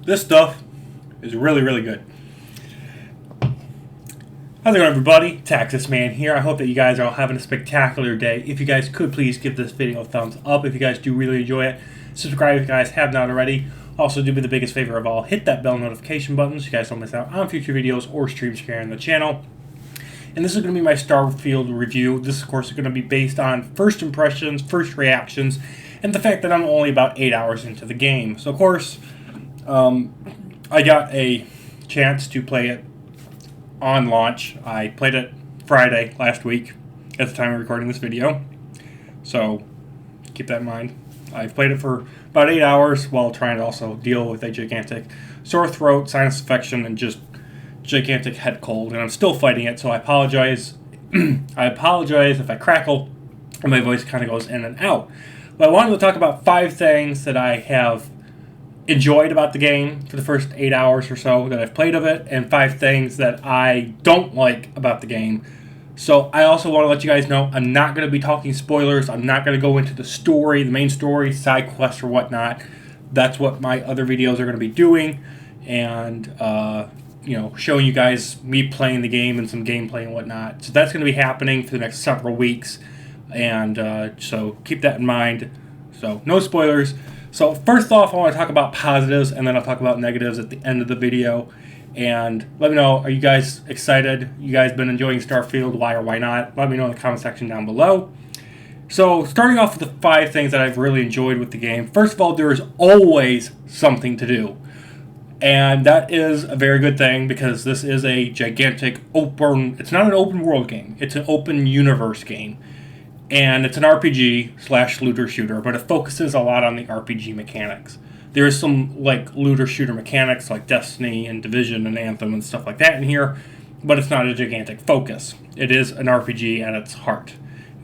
This stuff is really, really good. How's it going, everybody? Texas Man here. I hope that you guys are all having a spectacular day. If you guys could please give this video a thumbs up if you guys do really enjoy it. Subscribe if you guys have not already. Also, do me the biggest favor of all, hit that bell notification button so you guys don't miss out on future videos or streams here on the channel. And this is going to be my Starfield review. This, of course, is going to be based on first impressions, first reactions, and the fact that I'm only about 8 hours into the game. So, of course, I got a chance to play it on launch. I played it Friday last week at the time of recording this video. So, keep that in mind. I've played it for about 8 hours while trying to also deal with a gigantic sore throat, sinus infection, and just gigantic head cold, and I'm still fighting it, so I apologize. I apologize if I crackle and my voice kind of goes in and out. But I wanted to talk about 5 things that I have enjoyed about the game for the first 8 hours or so that I've played of it, and 5 things that I don't like about the game. So I also want to let you guys know I'm not going to be talking spoilers. I'm not going to go into the story, the main story, side quests or whatnot. That's what my other videos are going to be doing, and showing you guys me playing the game and some gameplay and whatnot. So that's going to be happening for the next several weeks, and so keep that in mind. So no spoilers. So first off, I want to talk about positives, and then I'll talk about negatives at the end of the video. And let me know, are you guys excited? You guys been enjoying Starfield? Why or why not? Let me know in the comment section down below. So starting off with the 5 things that I've really enjoyed with the game. First of all, there is always something to do. And that is a very good thing, because this is a gigantic open... It's not an open world game. It's an open universe game. And it's an RPG/looter shooter, but it focuses a lot on the RPG mechanics. There is some looter shooter mechanics like Destiny and Division and Anthem and stuff like that in here, but it's not a gigantic focus. It is an RPG at its heart.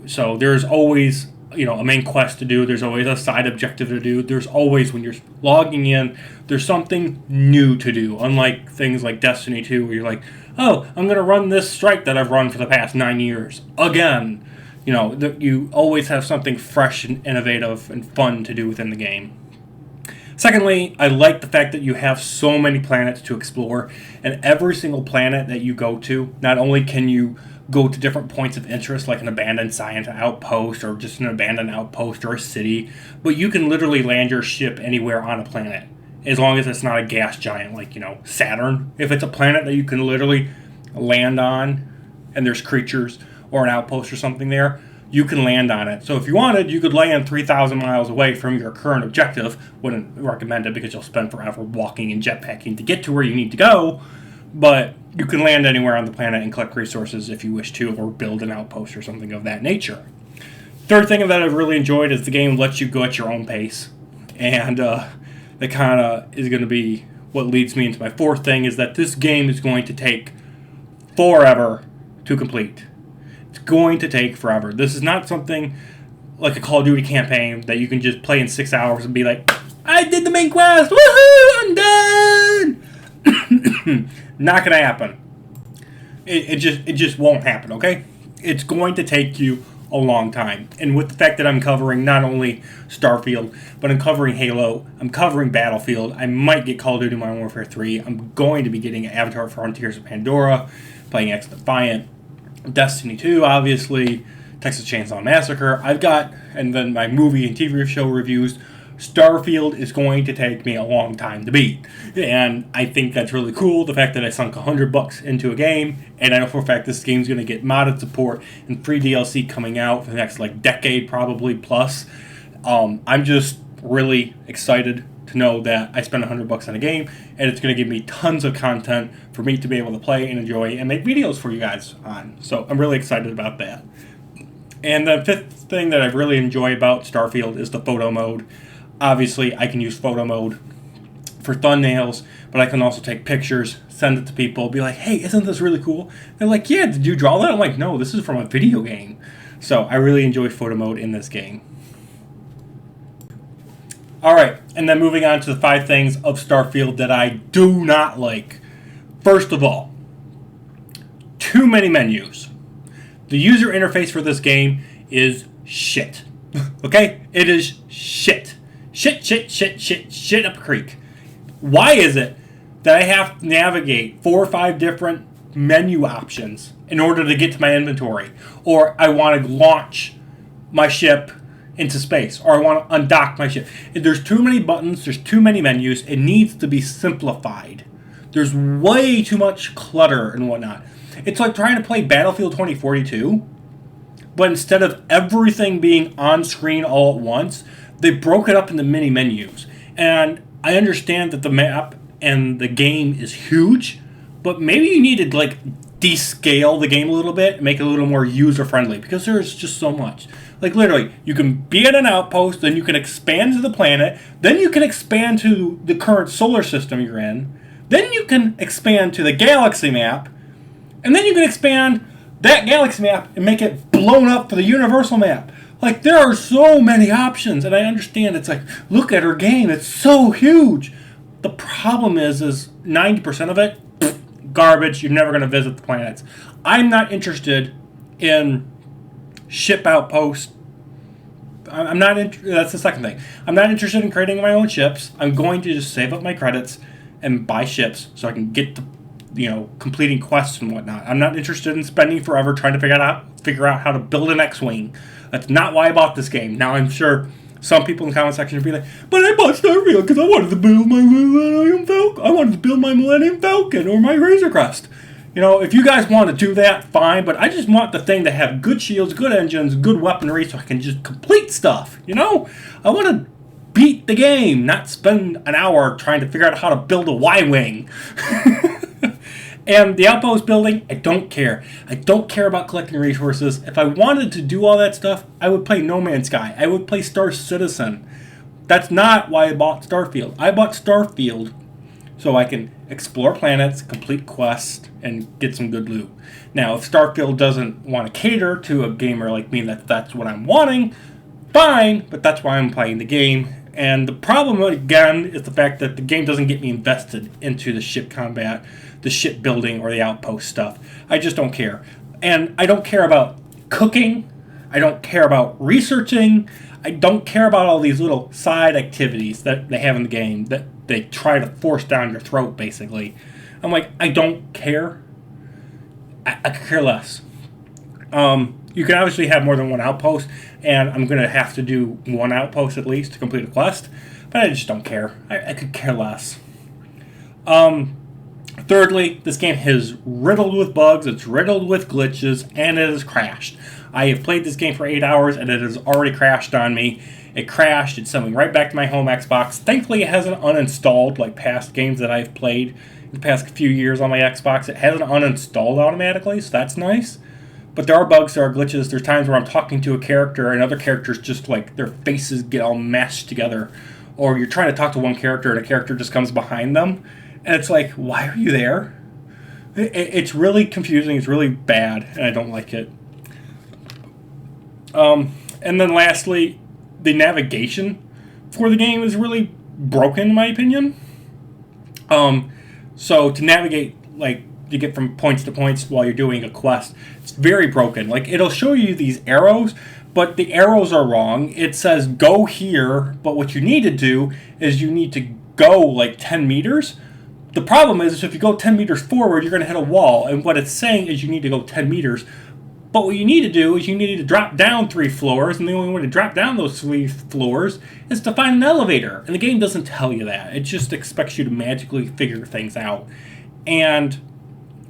So there's always a main quest to do. There's always a side objective to do. There's always, when you're logging in, there's something new to do. Unlike things like Destiny 2, where you're like, oh, I'm going to run this strike that I've run for the past 9 years again. You always have something fresh and innovative and fun to do within the game. Secondly, I like the fact that you have so many planets to explore, and every single planet that you go to, not only can you go to different points of interest, like an abandoned science outpost or just an abandoned outpost or a city, but you can literally land your ship anywhere on a planet, as long as it's not a gas giant like, Saturn. If it's a planet that you can literally land on and there's creatures or an outpost or something there, you can land on it. So if you wanted, you could land 3,000 miles away from your current objective. Wouldn't recommend it, because you'll spend forever walking and jetpacking to get to where you need to go. But you can land anywhere on the planet and collect resources if you wish to, or build an outpost or something of that nature. Third thing that I've really enjoyed is the game lets you go at your own pace. And that kind of is going to be what leads me into my 4th thing, is that this game is going to take forever to complete. It's going to take forever. This is not something like a Call of Duty campaign that you can just play in 6 hours and be like, I did the main quest, woohoo, I'm done. Not gonna happen. It just won't happen, okay? It's going to take you a long time. And with the fact that I'm covering not only Starfield, but I'm covering Halo, I'm covering Battlefield, I might get Call of Duty Modern Warfare 3, I'm going to be getting Avatar Frontiers of Pandora, playing X Defiant, Destiny 2, obviously, Texas Chainsaw Massacre. I've got, and then my movie and TV show reviews. Starfield is going to take me a long time to beat, and I think that's really cool, the fact that I sunk $100 into a game, and I know for a fact this game's going to get modded support and free DLC coming out for the next decade probably plus. I'm just really excited to know that I spent $100 on a game, and it's going to give me tons of content for me to be able to play and enjoy and make videos for you guys on. So I'm really excited about that. And the 5th thing that I really enjoy about Starfield is the photo mode. Obviously, I can use photo mode for thumbnails, but I can also take pictures, send it to people, be like, hey, isn't this really cool? They're like, yeah, did you draw that? I'm like, no, this is from a video game. So I really enjoy photo mode in this game. Alright, and then moving on to the 5 things of Starfield that I do not like. First of all, too many menus. The user interface for this game is shit. Okay? It is shit. shit up a creek. Why is it that I have to navigate 4 or 5 different menu options in order to get to my inventory? Or I want to launch my ship into space, or I want to undock my ship. There's too many buttons, there's too many menus. It needs to be simplified. There's way too much clutter and whatnot. It's like trying to play Battlefield 2042, but instead of everything being on screen all at once, they broke it up into mini menus. And I understand that the map and the game is huge, but maybe you need to like descale the game a little bit and make it a little more user friendly, because there's just so much. Like literally, you can be at an outpost, then you can expand to the planet, then you can expand to the current solar system you're in, then you can expand to the galaxy map, and then you can expand that galaxy map and make it blown up for the universal map. Like, there are so many options, and I understand it's like, look at her game, it's so huge. The problem is 90% of it, garbage. You're never going to visit the planets. I'm not interested in ship outposts. That's the second thing. I'm not interested in creating my own ships. I'm going to just save up my credits and buy ships so I can get to, completing quests and whatnot. I'm not interested in spending forever trying to figure out how to build an X-Wing. That's not why I bought this game. Now, I'm sure some people in the comment section will be like, but I bought Starfield because I wanted to build my Millennium Falcon. I wanted to build my Millennium Falcon or my Razor Crest. If you guys want to do that, fine, but I just want the thing to have good shields, good engines, good weaponry so I can just complete stuff, I want to beat the game, not spend an hour trying to figure out how to build a Y-Wing. And the outpost building, I don't care. I don't care about collecting resources. If I wanted to do all that stuff, I would play No Man's Sky. I would play Star Citizen. That's not why I bought Starfield. I bought Starfield so I can explore planets, complete quests, and get some good loot. Now, if Starfield doesn't want to cater to a gamer like me, that's what I'm wanting, fine, but that's why I'm playing the game. And the problem, again, is the fact that the game doesn't get me invested into the ship combat, the ship building, or the outpost stuff. I just don't care. And I don't care about cooking. I don't care about researching. I don't care about all these little side activities that they have in the game that they try to force down your throat, basically. I'm like, I don't care. I could care less. You can obviously have more than one outpost, and I'm going to have to do one outpost at least to complete a quest, but I just don't care. I could care less. Thirdly, this game is riddled with bugs, it's riddled with glitches, and it has crashed. I have played this game for 8 hours, and it has already crashed on me. It crashed, it's sent me right back to my home Xbox. Thankfully, it hasn't uninstalled like past games that I've played in the past few years on my Xbox. It hasn't uninstalled automatically, so that's nice. But there are bugs, there are glitches, there's times where I'm talking to a character and other characters just like their faces get all mashed together. Or you're trying to talk to one character and a character just comes behind them. And it's like, why are you there? It's really confusing, it's really bad, and I don't like it. And then lastly, the navigation for the game is really broken in my opinion. So to navigate, like, to get from points to points while you're doing a quest, it's very broken. Like, it'll show you these arrows, but the arrows are wrong. It says go here, but what you need to do is you need to go like 10 meters. The problem is if you go 10 meters forward, you're going to hit a wall, and what it's saying is you need to go 10 meters. But what you need to do is you need to drop down 3 floors, and the only way to drop down those 3 floors is to find an elevator. And the game doesn't tell you that. It just expects you to magically figure things out. And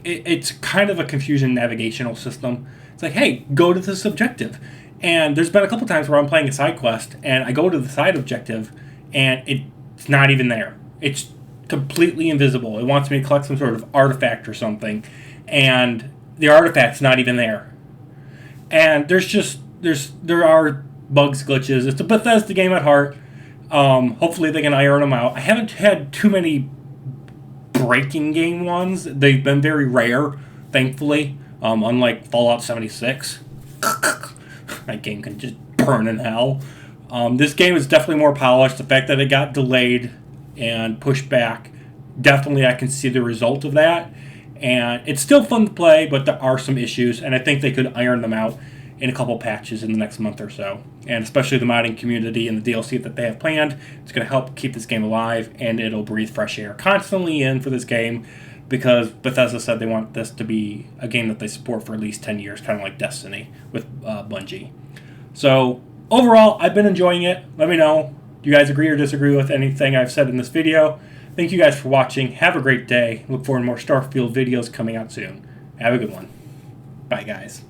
it's kind of a confusing navigational system. It's like, hey, go to this objective. And there's been a couple times where I'm playing a side quest, and I go to the side objective, and it's not even there. It's completely invisible. It wants me to collect some sort of artifact or something, and the artifact's not even there. And there are bugs, glitches. It's a Bethesda game at heart. Hopefully they can iron them out. I haven't had too many breaking game ones. They've been very rare, thankfully. Unlike Fallout 76. That game can just burn in hell. This game is definitely more polished. The fact that it got delayed and pushed back, definitely I can see the result of that. And it's still fun to play, but there are some issues, and I think they could iron them out. in a couple patches in the next month or so. And especially the modding community and the DLC that they have planned, it's going to help keep this game alive, and it'll breathe fresh air constantly in for this game, because Bethesda said they want this to be a game that they support for at least 10 years, kind of like Destiny with Bungie. So overall, I've been enjoying it. Let me know, do you guys agree or disagree with anything I've said in this video? Thank you guys for watching. Have a great day. Look forward to more Starfield videos coming out soon. Have a good one. Bye, guys.